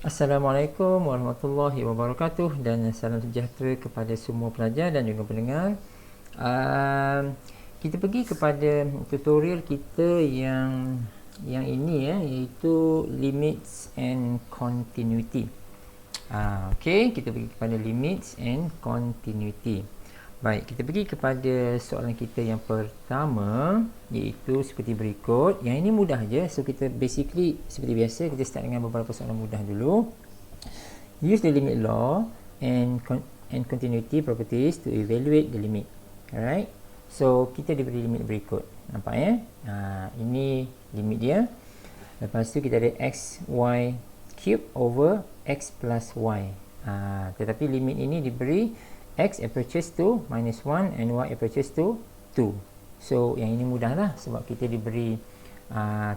Assalamualaikum warahmatullahi wabarakatuh dan salam sejahtera kepada semua pelajar dan juga pendengar. Kita pergi kepada tutorial kita yang ini iaitu limits and continuity. Okey, kita pergi kepada limits and continuity. Baik, kita pergi kepada soalan kita yang pertama, iaitu seperti berikut. Yang ini mudah je. So kita basically seperti biasa, kita start dengan beberapa soalan mudah dulu. Use the limit law and continuity properties to evaluate the limit. Alright. So kita diberi limit berikut. Nampak ya? Ini limit dia. Lepas tu kita ada x y cube over x plus y. Tetapi limit ini diberi x approaches to minus 1 and y approaches to 2. So yang ini mudah lah sebab kita diberi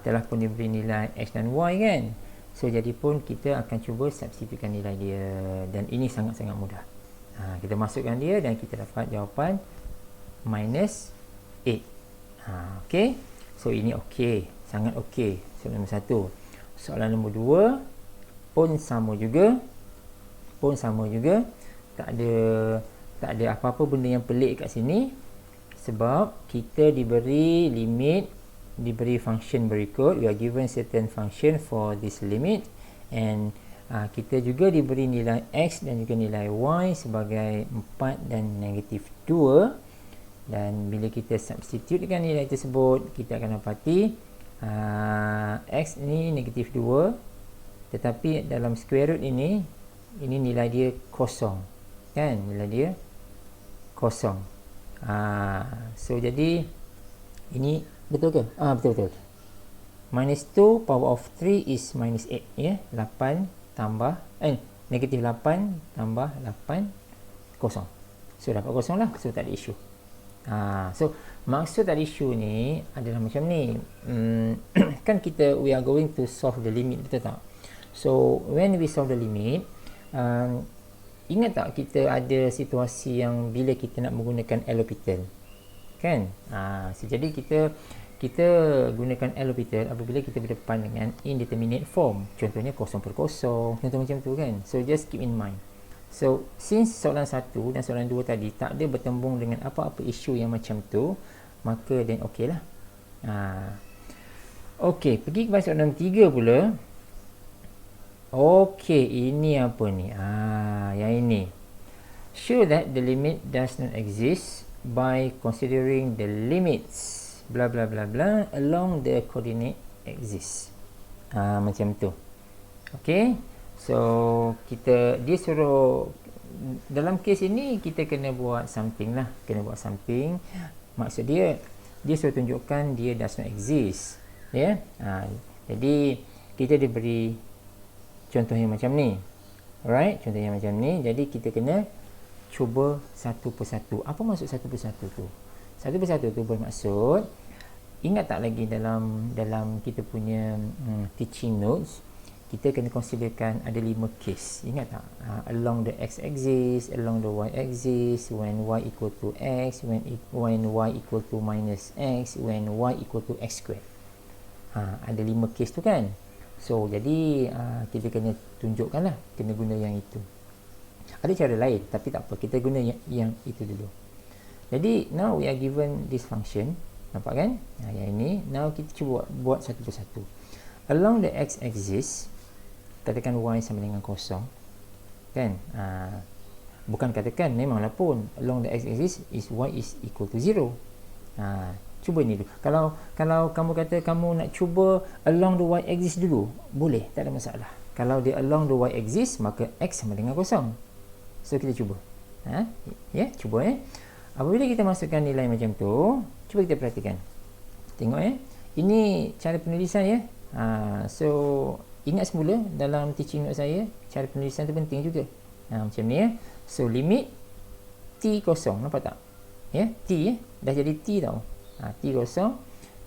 telah pun diberi nilai x dan y kan. So jadi pun kita akan cuba substitutkan nilai dia, dan ini sangat-sangat mudah. Kita masukkan dia dan kita dapat jawapan minus 8. Okey. So ini okey, sangat okey. Soalan nombor 1. Soalan nombor 2 pun sama juga. Tak ada apa-apa benda yang pelik kat sini, sebab kita diberi limit, diberi function berikut. We are given certain function for this limit, and kita juga diberi nilai x dan juga nilai y sebagai 4 dan negatif 2. Dan bila kita substitutekan nilai tersebut, kita akan dapati x ni negatif 2, tetapi dalam square root ini nilai dia kosong kan, nilai dia kosong. So jadi ini betul ke? Betul. Minus 2 power of 3 is minus 8 ya. 8 tambah negatif 8 tambah 8 kosong. So dapat kosong lah. So tak ada isu. So maksud tak ada isu ni adalah macam ni. Kan kita we are going to solve the limit, betul tak? So when we solve the limit, ingat tak kita ada situasi yang bila kita nak menggunakan L'Hopital kan? So jadi kita gunakan L'Hopital apabila kita berdepan dengan indeterminate form, contohnya 0 per 0, contoh macam tu kan. So just keep in mind. So since soalan 1 dan soalan 2 tadi tak ada bertembung dengan apa-apa isu yang macam tu, maka then okey lah. Okey, pergi kepada soalan 3 pula. Okey, ini apa ni? Yang ini. Show that the limit does not exist by considering the limits bla bla bla bla along the coordinate axis. Macam tu. Okey. So dia suruh dalam kes ini kita kena buat something lah, Maksud dia suruh tunjukkan dia does not exist. Ya. Jadi kita diberi contohnya macam ni. Alright, contohnya macam ni. Jadi kita kena cuba satu persatu. Apa maksud satu persatu tu? Satu persatu tu bermaksud, ingat tak lagi dalam kita punya teaching notes, kita kena considerkan ada 5 case. Ingat tak? Along the x axis, along the y axis, when y equal to x, when y equal to minus x, when y equal to x squared. Ada 5 case tu kan? So jadi kita kena tunjukkan lah, kena guna yang itu. Ada cara lain tapi tak apa, kita guna yang itu dulu. Jadi now we are given this function, nampak kan? Yang ini. Now kita cuba buat satu persatu. Along the x axis, katakan y sama dengan 0 kan? Bukan katakan, memanglah pun along the x axis is y is equal to 0. Cuba ni dulu. Kalau kamu kata kamu nak cuba along the y axis dulu, boleh, tak ada masalah. Kalau dia along the y axis, maka x sama dengan 0. So kita cuba. Cuba apabila kita masukkan nilai macam tu, cuba kita perhatikan. Tengok ini cara penulisan ya. So ingat semula dalam teaching note saya, cara penulisan tu penting juga. Macam ni ya. So limit t kosong, nampak tak? Ya, t dah jadi t tau. T kosong.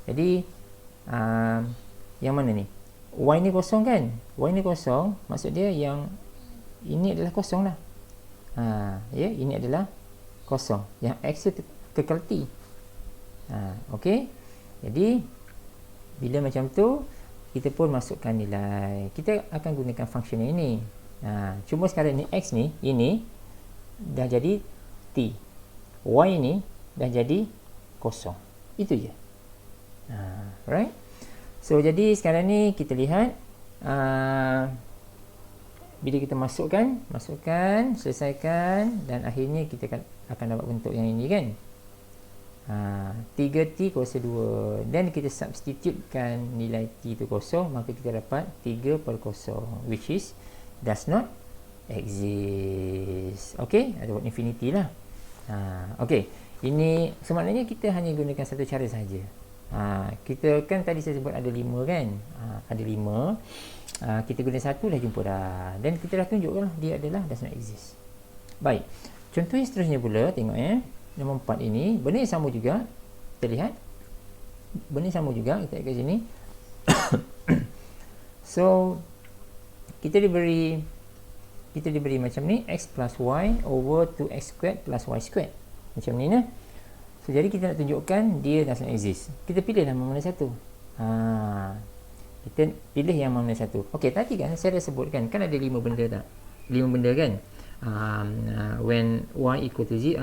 Jadi yang mana ni? Y ni kosong kan? Y ni kosong, maksud dia yang ini adalah kosong lah. Ini adalah kosong. Yang x tu kekal t. Okey. Jadi bila macam tu, kita pun masukkan nilai. Kita akan gunakan function ini. Cuma sekarang ni X ni, ini dah jadi T. Y ni dah jadi kosong. Itu je. Right? So, jadi sekarang ni kita lihat bila kita masukkan, selesaikan dan akhirnya kita akan dapat bentuk yang ini kan. 3T kuasa 2. Dan kita substitutekan nilai T itu kosong, maka kita dapat 3 per kosong, which is does not exist. Okay, ada buat infinity lah. Okay, ini sebenarnya kita hanya gunakan satu cara saja. Kita kan tadi saya sebut ada 5 kan. Ada 5. Kita guna satu dah jumpa dah. Dan kita dah tunjukkan dia adalah does not exist. Baik. Contoh yang seterusnya pula, tengok nombor 4 ini, benda yang sama juga. Kita lihat. Benda yang sama juga, kita lihat kat sini. So, kita diberi macam ni, x plus y over 2x squared plus y squared. Macam ni nah. So, jadi kita nak tunjukkan dia does not exist. Kita pilih yang mana satu. Kita pilih yang mana satu. Okey, tadi kan saya dah sebutkan, kan ada 5 benda tak? 5 benda kan? When y equal to z,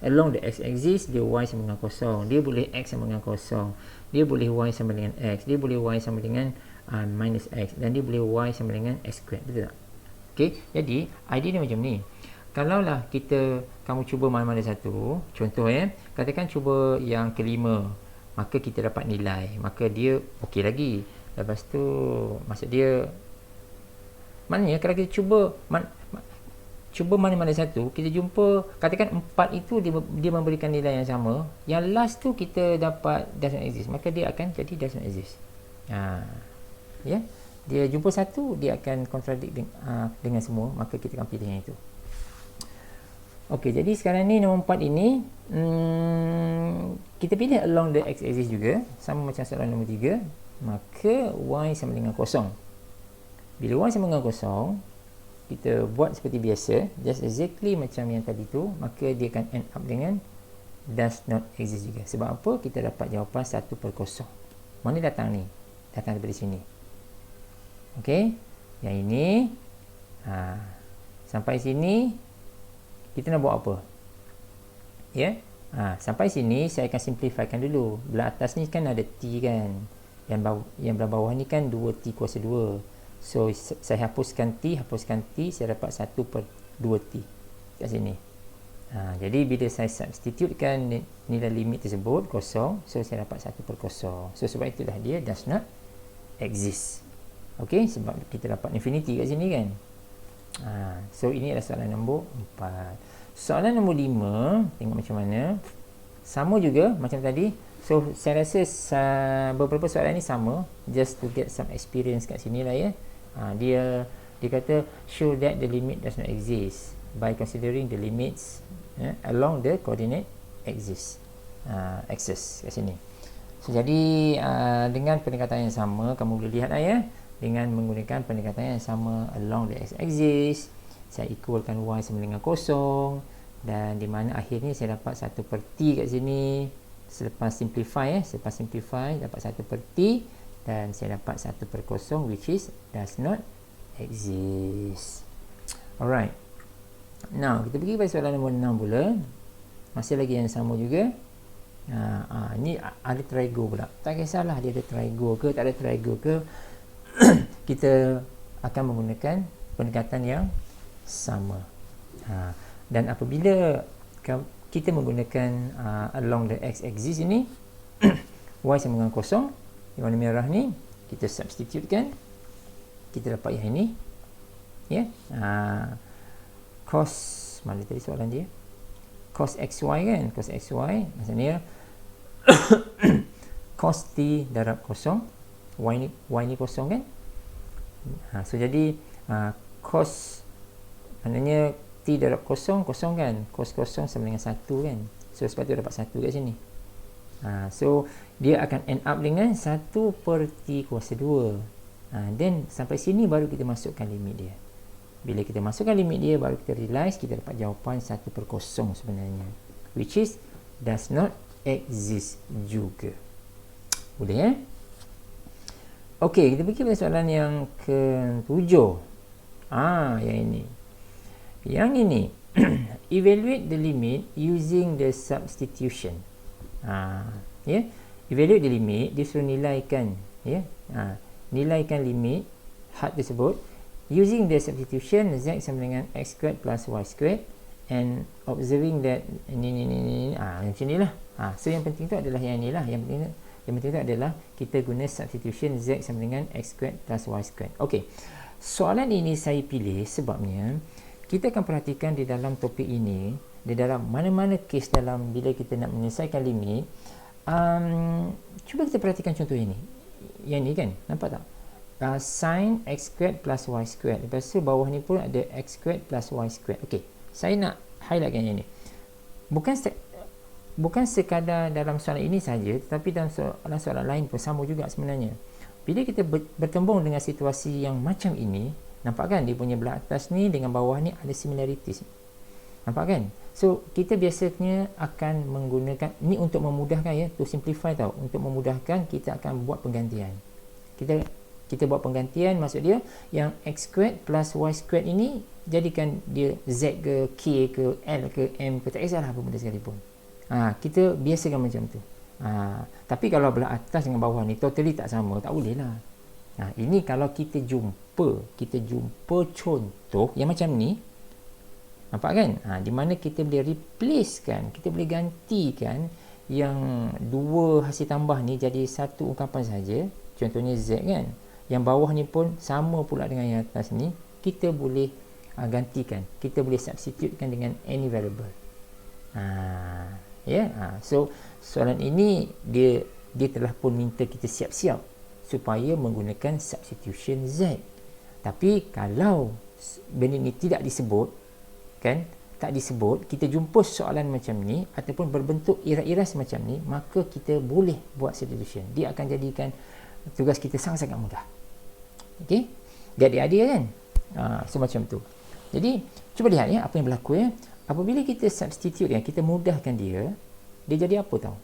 along the x-axis, dia y sama dengan kosong. Dia boleh x sama dengan kosong. Dia boleh y sama dengan x. Dia boleh y sama dengan minus x. Dan dia boleh y sama dengan x squared. Betul tak? Okey, jadi idea dia macam ni. Kalaulah kamu cuba mana-mana satu, contoh katakan cuba yang kelima, maka kita dapat nilai, maka dia okey lagi. Lepas tu maksud dia, maknanya kalau kita cuba mana-mana satu, kita jumpa katakan 4 itu dia memberikan nilai yang sama, yang last tu kita dapat does not exist, maka dia akan jadi does not exist. Dia jumpa satu, dia akan contradict dengan semua, maka kita akan pilih yang itu. Okey, jadi sekarang ni nombor 4 ini kita pilih along the x-axis juga, sama macam soalan nombor 3, maka y sama dengan kosong. Bila y sama dengan kosong, kita buat seperti biasa, just exactly macam yang tadi tu, maka dia akan end up dengan does not exist juga. Sebab apa? Kita dapat jawapan 1 per kosong. Mana datang ni? Datang daripada sini. Okey, yang ini sampai sini kita nak buat apa? Sampai sini saya akan simplifykan dulu. Belah atas ni kan ada T kan, yang belah bawah ni kan 2T kuasa 2. So saya hapuskan T, saya dapat 1 per 2T kat sini. Jadi bila saya substitutekan nilai limit tersebut kosong, so saya dapat 1 per kosong. So sebab itulah dia does not exist. Okey, sebab kita dapat infinity kat sini kan. So ini adalah soalan nombor 4. Soalan nombor 5, tengok macam mana. Sama juga macam tadi. So saya rasa beberapa soalan ni sama, just to get some experience kat sini lah ya. Dia kata show that the limit does not exist by considering the limits along the coordinate axis kat sini. So jadi dengan pendekatan yang sama, kamu boleh lihat lah ya, dengan menggunakan pendekatan yang sama along the x-axis, saya equalkan y sama dengan kosong, dan di mana akhirnya saya dapat 1 per t kat sini. Selepas simplify dapat 1 per t, dan saya dapat 1 per kosong, which is does not exist. Alright, now kita pergi pada soalan nombor 6 pula. Masih lagi yang sama juga. Ni ada trigo pula. Tak kisahlah dia ada trigo ke tak ada trigo ke, kita akan menggunakan pendekatan yang sama. Dan apabila kita menggunakan along the x-axis ini, y sama dengan kosong, yang warna merah ni kita substitutekan, kita dapat yang ini cos, mana tadi soalan dia, cos xy kan, cos xy maksudnya cos t darab kosong, y ni kosong kan. So jadi cos maknanya t darab kosong kan, cos kosong sama dengan 1 kan. So sebab tu dapat 1 kat sini. So dia akan end up dengan 1 per t kuasa 2. Then sampai sini baru kita masukkan limit dia. Bila kita masukkan limit dia, baru kita realize kita dapat jawapan 1 per kosong sebenarnya, which is does not exist juga. Boleh Okey, kita pergi pada soalan yang ke-7. Yang ini. Yang ini. Evaluate the limit using the substitution. Evaluate the limit, dia suruh nilaikan, nilaikan limit had tersebut using the substitution z sama dengan x squared plus y squared, and observing that macam ni lah. So yang penting tu adalah yang ni lah. Yang penting tu adalah kita guna substitution z sama dengan x squared plus y squared. Okey, soalan ini saya pilih sebabnya kita akan perhatikan di dalam topik ini, di dalam mana-mana kes dalam bila kita nak menyelesaikan limit. Cuba kita perhatikan contoh ini. Yang ni kan, nampak tak? Sin x squared plus y squared. Lepas tu bawah ni pun ada x squared plus y squared. Okey, saya nak highlightkan yang ni. Bukan sekadar dalam soalan ini saja, tetapi dalam soalan lain pun sama juga sebenarnya. Bila kita bertembung dengan situasi yang macam ini, nampak kan dia punya belah atas ni dengan bawah ni ada similarities. Nampak kan? So kita biasanya akan menggunakan ni untuk memudahkan, to simplify tau. Untuk memudahkan kita akan buat penggantian. Kita buat penggantian, maksud dia yang x squared plus y squared ini jadikan dia z ke k ke l ke m ke, tak kisahlah apa benda sekalipun. Kita biasakan macam tu. Tapi kalau belah atas dengan bawah ni totally tak sama, tak boleh lah. Ini kalau kita jumpa contoh yang macam ni, nampak kan? Di mana kita boleh replacekan, kita boleh gantikan yang dua hasil tambah ni jadi satu ungkapan saja. Contohnya z kan, yang bawah ni pun sama pula dengan yang atas ni, kita boleh gantikan, kita boleh substitutekan dengan any variable. So soalan ini dia telah pun minta kita siap-siap supaya menggunakan substitution z. Tapi kalau benda ni tidak disebut, kan, tak disebut, kita jumpa soalan macam ni ataupun berbentuk iras-iras macam ni, maka kita boleh buat substitution. Dia akan jadikan tugas kita sangat-sangat mudah. Okey, adik-adik kan. So macam tu. Jadi cuba lihat apa yang berlaku apabila kita substitute kita mudahkan dia jadi apa tau?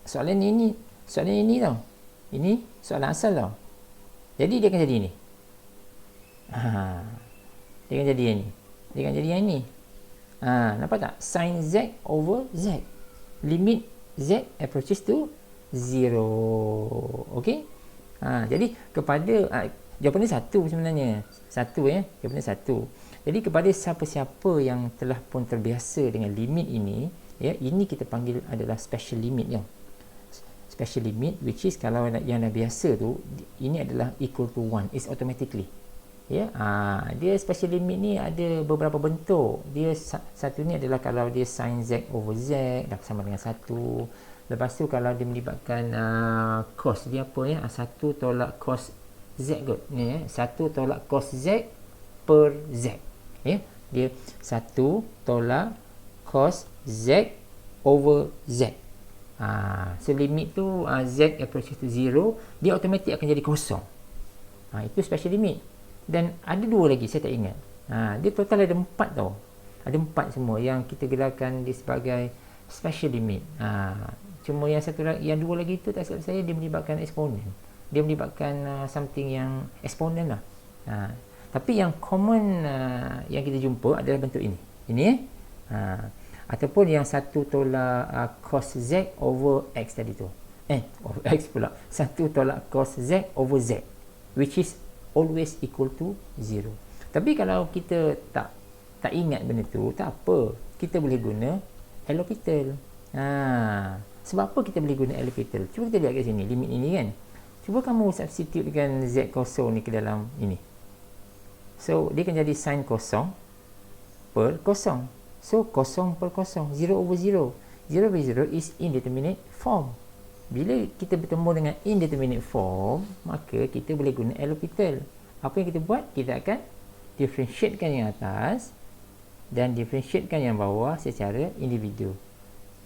Soalan ini tau. Ini soalan asal tau. Jadi dia akan jadi ni. Dia akan jadi yang ni. Dia akan jadi yang ni. Nampak tak? Sin z over z. Limit z approaches to 0. Okey? Jadi kepada jawapan dia satu sebenarnya. Jawapan dia satu. Jadi kepada siapa-siapa yang telah pun terbiasa dengan limit ini, ini kita panggil adalah special limit special limit, which is kalau yang dah biasa tu, ini adalah equal to 1, is automatically. Dia special limit ni ada beberapa bentuk. Dia satu ni adalah kalau dia sin z over z dah sama dengan 1. Lepas tu kalau dia melibatkan cos, dia apa 1 tolak cos z kot. Ni 1 tolak cos z per z. Dia 1 tolak cos z over z. So limit tu z approaches to 0, dia automatik akan jadi kosong. Itu special limit. Dan ada dua lagi, saya tak ingat. Dia total ada 4 tau. Ada 4 semua yang kita gelarkan dia sebagai special limit. Cuma yang dua lagi tu tak silap saya, dia melibatkan eksponen. Dia melibatkan something yang eksponen lah. Tapi yang common yang kita jumpa adalah bentuk ini. Ataupun yang 1 tolak cos z over x tadi tu. Over x pula. 1 tolak cos z over z, which is always equal to 0. Tapi kalau kita tak ingat benda tu, tak apa. Kita boleh guna L'Hopital. Sebab apa kita boleh guna L'Hopital? Cuba kita lihat kat sini, limit ini kan. Cuba kamu substitutekan z kosong ni ke dalam ini. So, dia akan jadi sin kosong per kosong. So, kosong per kosong, 0 over 0. 0 over 0 is indeterminate form. Bila kita bertemu dengan indeterminate form, maka kita boleh guna L'Hopital. Apa yang kita buat? Kita akan differentiatekan yang atas dan differentiatekan yang bawah secara individu.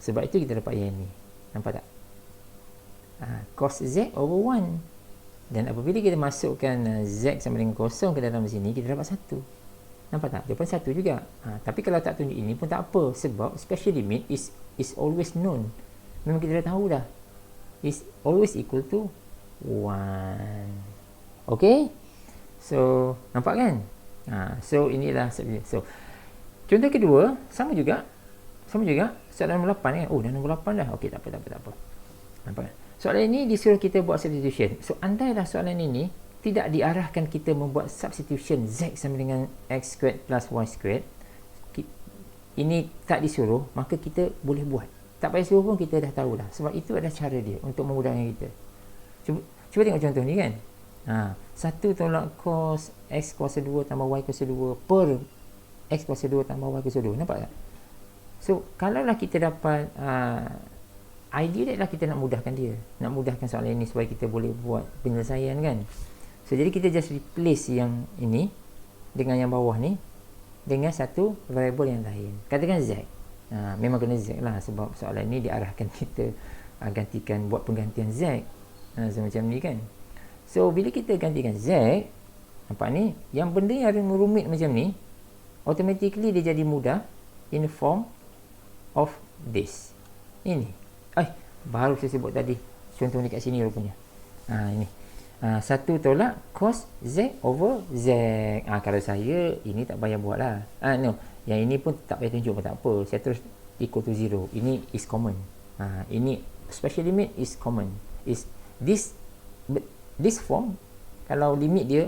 Sebab itu kita dapat yang ni. Nampak tak? Cos z over 1. Dan apabila kita masukkan z sama dengan kosong ke dalam sini, kita dapat 1. Nampak tak? Jawapan 1 juga. Tapi kalau tak tunjuk ini pun tak apa, sebab special limit is always known. Memang kita dah tahu dah. Is always equal to 1. Okay, so nampak kan? So inilah so contoh kedua sama juga soalan nombor 8 kan. Oh, dah nombor 8 dah. Okey, tak apa. Nampak kan? Soalan ini disuruh kita buat substitution. So andailah soalan ini tidak diarahkan kita membuat substitution z sama dengan x squared plus y squared, ini tak disuruh, maka kita boleh buat. Tak payah suruh pun kita dah tahu dah. Sebab itu adalah cara dia untuk memudahkan kita. Cuba tengok contoh ni kan. 1 tolak cos x kuasa 2 tambah y kuasa 2 per x kuasa 2 tambah y kuasa 2. Nampak tak? So, kalaulah kita dapat idea dia adalah kita nak mudahkan dia. Nak mudahkan soalan ini supaya kita boleh buat penyelesaian kan. So, jadi kita just replace yang ini dengan yang bawah ni dengan satu variable yang lain. Katakan z. Memang kena z lah sebab soalan ni diarahkan kita gantikan, buat penggantian z. So, macam ni kan. So, bila kita gantikan z, nampak ni, yang benda yang rumit macam ni, automatically dia jadi mudah in the form of this. Ini. Baru saya sebut tadi. Contoh ni kat sini rupanya. Ini. 1 tolak cos z over z. Kalau saya, ini tak payah buat lah. No. Yang ini pun tak payah tunjuk pun tak apa. Saya terus equal to 0. Ini is common. Ini special limit is common. Is this form, kalau limit dia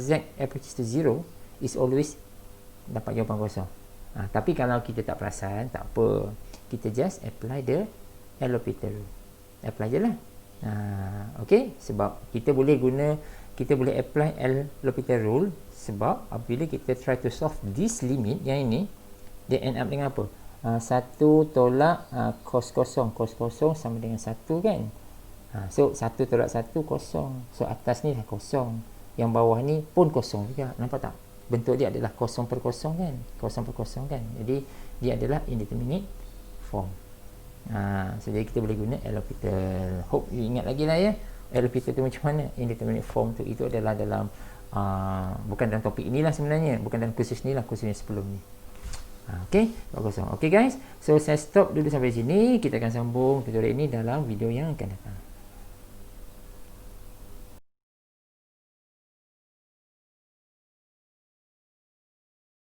z approaches to 0, is always dapat jawapan kosong. Tapi kalau kita tak perasan, tak apa. Kita just apply the L'Hopital rule. Apply je lah. Okay, sebab kita boleh apply L'Hopital rule sebab apabila kita try to solve this limit yang ini, dia end up dengan apa? 1 tolak cos kosong sama dengan 1 kan. So 1 tolak 1 kosong. So atas ni dah kosong, yang bawah ni pun kosong juga. Nampak tak? Bentuk dia adalah kosong per kosong kan. Jadi dia adalah indeterminate form. So jadi kita boleh guna L'Hopital. Hope you ingat lagi lah ya, L'Hopital tu macam mana. Indeterminate form tu, itu adalah dalam bukan dalam topik inilah sebenarnya, bukan dalam kursus ni lah, kursus yang sebelum ni. Okay, bagus. Okay guys, so saya stop dulu sampai sini. Kita akan sambung tutorial ini dalam video yang akan datang.